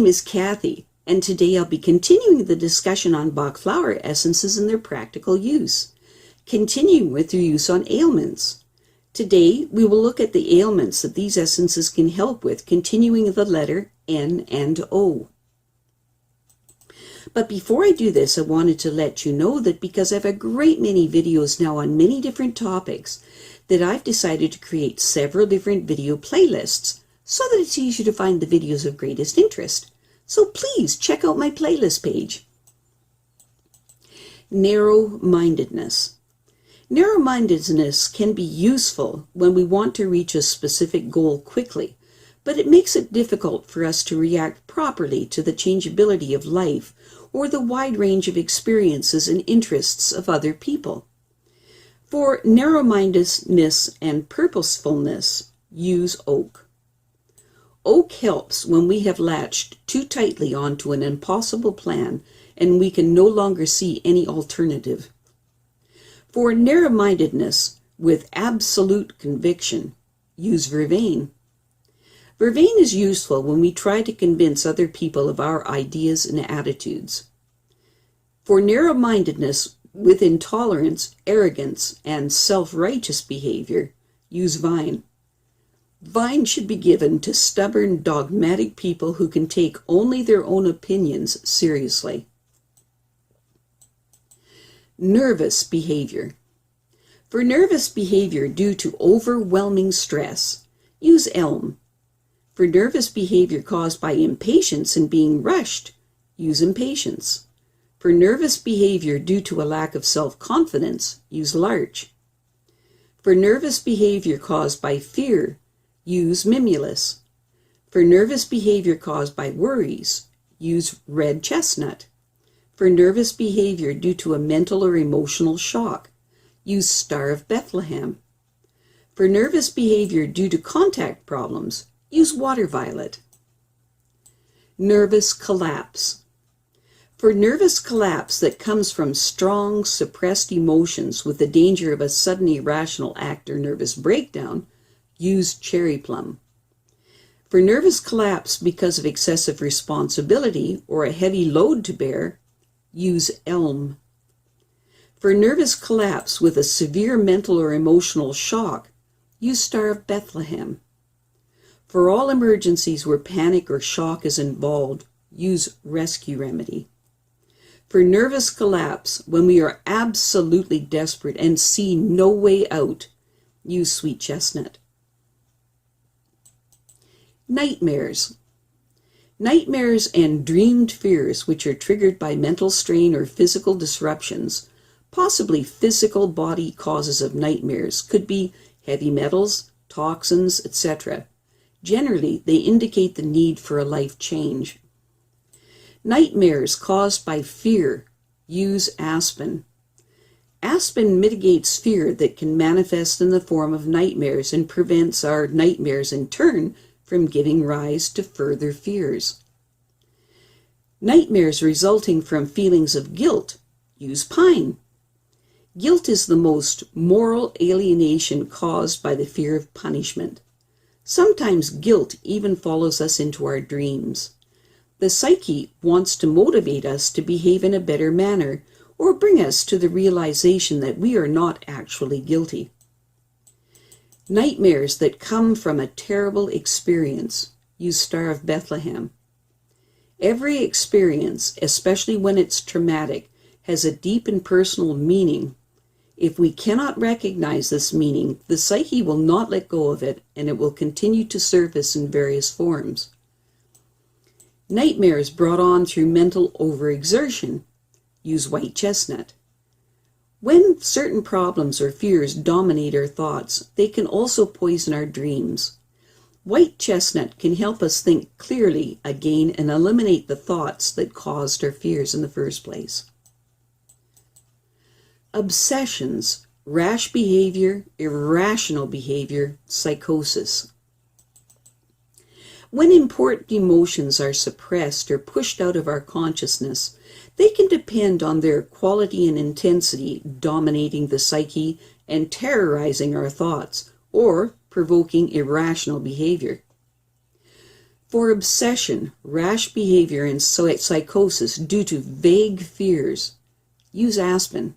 name is Kathy, and today I'll be continuing the discussion on Bach Flower Essences and their practical use, continuing with their use on ailments. Today, we will look at the ailments that these essences can help with, continuing the letter N and O. But before I do this, I wanted to let you know that because I have a great many videos now on many different topics, that I've decided to create several different video playlists so that it's easier to find the videos of greatest interest. So please check out my playlist page. Narrow-mindedness. Narrow-mindedness can be useful when we want to reach a specific goal quickly, but it makes it difficult for us to react properly to the changeability of life or the wide range of experiences and interests of other people. For narrow-mindedness and purposefulness, use oak. Oak helps when we have latched too tightly onto an impossible plan and we can no longer see any alternative. For narrow-mindedness with absolute conviction, use vervain. Vervain is useful when we try to convince other people of our ideas and attitudes. For narrow-mindedness with intolerance, arrogance, and self-righteous behavior, use vine. Vine should be given to stubborn, dogmatic people who can take only their own opinions seriously. Nervous behavior. For nervous behavior due to overwhelming stress, use elm. For nervous behavior caused by impatience and being rushed, use impatience. For nervous behavior due to a lack of self-confidence, use larch. For nervous behavior caused by fear, use mimulus. For nervous behavior caused by worries, use red chestnut. For nervous behavior due to a mental or emotional shock, use Star of Bethlehem. For nervous behavior due to contact problems, use water violet. Nervous collapse. For nervous collapse that comes from strong, suppressed emotions with the danger of a sudden irrational act or nervous breakdown, use cherry plum. For nervous collapse because of excessive responsibility or a heavy load to bear, use elm. For nervous collapse with a severe mental or emotional shock, use Star of Bethlehem. For all emergencies where panic or shock is involved, use rescue remedy. For nervous collapse, when we are absolutely desperate and see no way out, use sweet chestnut. Nightmares. Nightmares and dreamed fears which are triggered by mental strain or physical disruptions, possibly physical body causes of nightmares, could be heavy metals, toxins, etc. Generally, they indicate the need for a life change. Nightmares caused by fear, use aspen. Aspen mitigates fear that can manifest in the form of nightmares and prevents our nightmares in turn from giving rise to further fears. Nightmares resulting from feelings of guilt, use pine. Guilt is the most moral alienation caused by the fear of punishment. Sometimes guilt even follows us into our dreams. The psyche wants to motivate us to behave in a better manner or bring us to the realization that we are not actually guilty. Nightmares that come from a terrible experience, use Star of Bethlehem. Every experience, especially when it's traumatic, has a deep and personal meaning. If we cannot recognize this meaning, the psyche will not let go of it and it will continue to surface in various forms. Nightmares brought on through mental overexertion, use white chestnut. When certain problems or fears dominate our thoughts, they can also poison our dreams. White chestnut can help us think clearly again and eliminate the thoughts that caused our fears in the first place. Obsessions, rash behavior, irrational behavior, psychosis. When important emotions are suppressed or pushed out of our consciousness, they can depend on their quality and intensity dominating the psyche and terrorizing our thoughts, or provoking irrational behavior. For obsession, rash behavior, and psychosis due to vague fears, use aspen.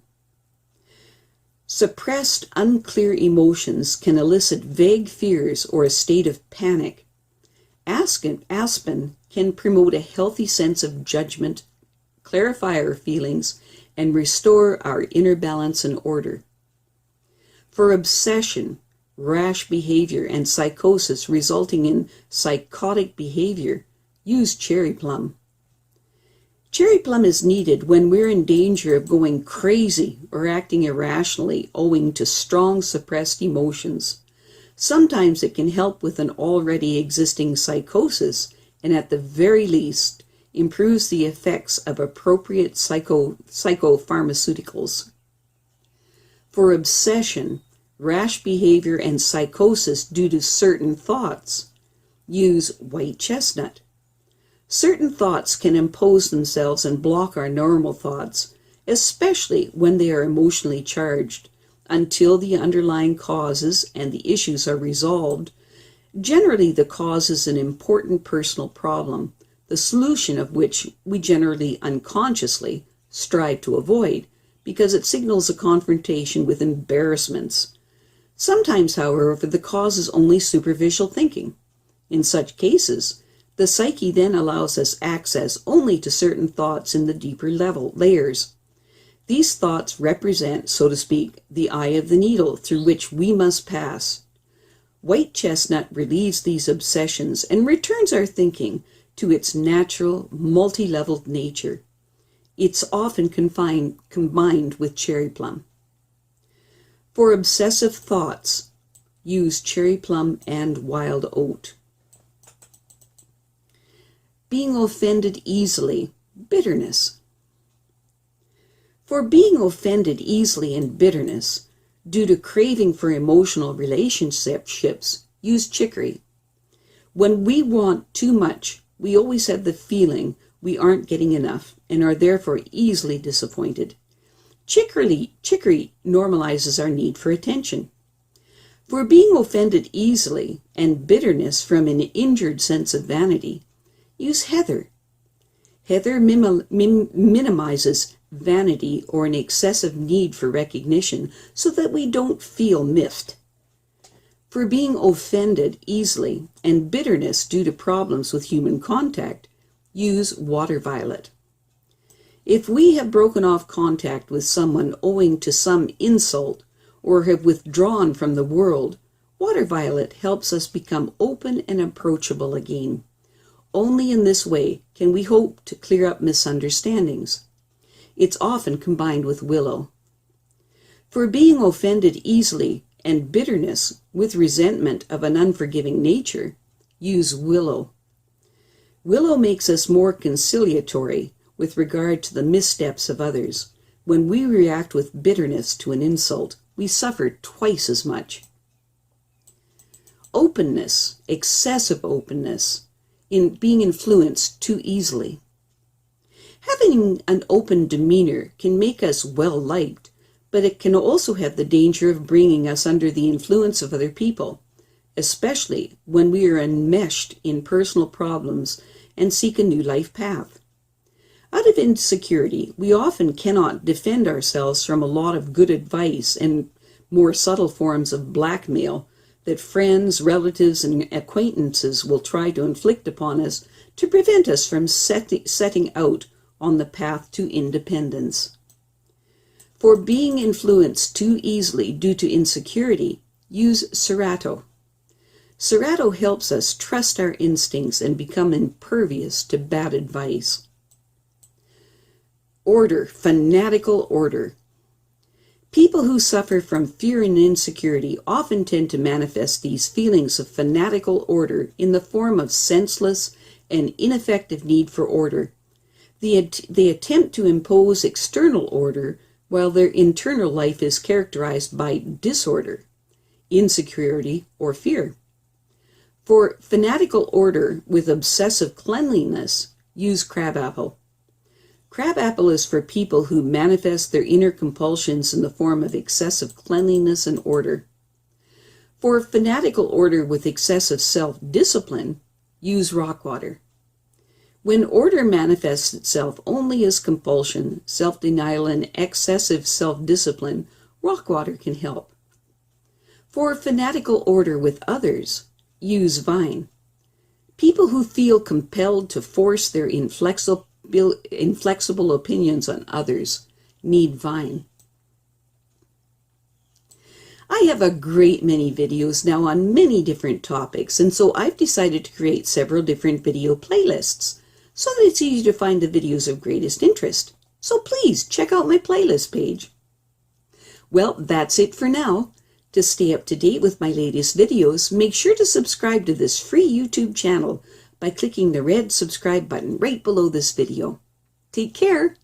Suppressed, unclear emotions can elicit vague fears or a state of panic. Aspen can promote a healthy sense of judgment, clarify our feelings, and restore our inner balance and order. For obsession, rash behavior, and psychosis resulting in psychotic behavior, use cherry plum. Cherry plum is needed when we're in danger of going crazy or acting irrationally owing to strong suppressed emotions. Sometimes it can help with an already existing psychosis and at the very least improves the effects of appropriate psychopharmaceuticals. For obsession, rash behavior, and psychosis due to certain thoughts, use white chestnut. Certain thoughts can impose themselves and block our normal thoughts, especially when they are emotionally charged, until the underlying causes and the issues are resolved. Generally, the cause is an important personal problem, the solution of which we generally unconsciously strive to avoid, because it signals a confrontation with embarrassments. Sometimes, however, the cause is only superficial thinking. In such cases, the psyche then allows us access only to certain thoughts in the deeper layers. These thoughts represent, so to speak, the eye of the needle through which we must pass. White chestnut relieves these obsessions and returns our thinking to its natural, multi-leveled nature. It's often combined with cherry plum. For obsessive thoughts, use cherry plum and wild oat. Being offended easily, bitterness. For being offended easily and bitterness, due to craving for emotional relationships, use chicory. When we want too much, we always have the feeling we aren't getting enough and are therefore easily disappointed. Chicory normalizes our need for attention. For being offended easily and bitterness from an injured sense of vanity, use heather. Heather minimizes vanity or an excessive need for recognition so that we don't feel miffed. For being offended easily and bitterness due to problems with human contact, use water violet. If we have broken off contact with someone owing to some insult or have withdrawn from the world, water violet helps us become open and approachable again. Only in this way can we hope to clear up misunderstandings. It's often combined with willow. For being offended easily and bitterness with resentment of an unforgiving nature, use willow. Willow makes us more conciliatory with regard to the missteps of others. When we react with bitterness to an insult, we suffer twice as much. Openness, excessive openness, in being influenced too easily. Having an open demeanor can make us well-liked, but it can also have the danger of bringing us under the influence of other people, especially when we are enmeshed in personal problems and seek a new life path. Out of insecurity, we often cannot defend ourselves from a lot of good advice and more subtle forms of blackmail that friends, relatives, and acquaintances will try to inflict upon us to prevent us from setting out on the path to independence. For being influenced too easily due to insecurity, use Serato. Serato helps us trust our instincts and become impervious to bad advice. Order, fanatical order. People who suffer from fear and insecurity often tend to manifest these feelings of fanatical order in the form of senseless and ineffective need for order. They attempt to impose external order while their internal life is characterized by disorder, insecurity, or fear. For fanatical order with obsessive cleanliness, use crabapple. Crabapple is for people who manifest their inner compulsions in the form of excessive cleanliness and order. For fanatical order with excessive self-discipline, use rock water. When order manifests itself only as compulsion, self-denial, and excessive self-discipline, rock water can help. For fanatical order with others, use vine. People who feel compelled to force their inflexible opinions on others need vine. I have a great many videos now on many different topics, and so I've decided to create several different video playlists so that it's easy to find the videos of greatest interest. So please check out my playlist page. Well, that's it for now. To stay up to date with my latest videos, make sure to subscribe to this free YouTube channel by clicking the red subscribe button right below this video. Take care.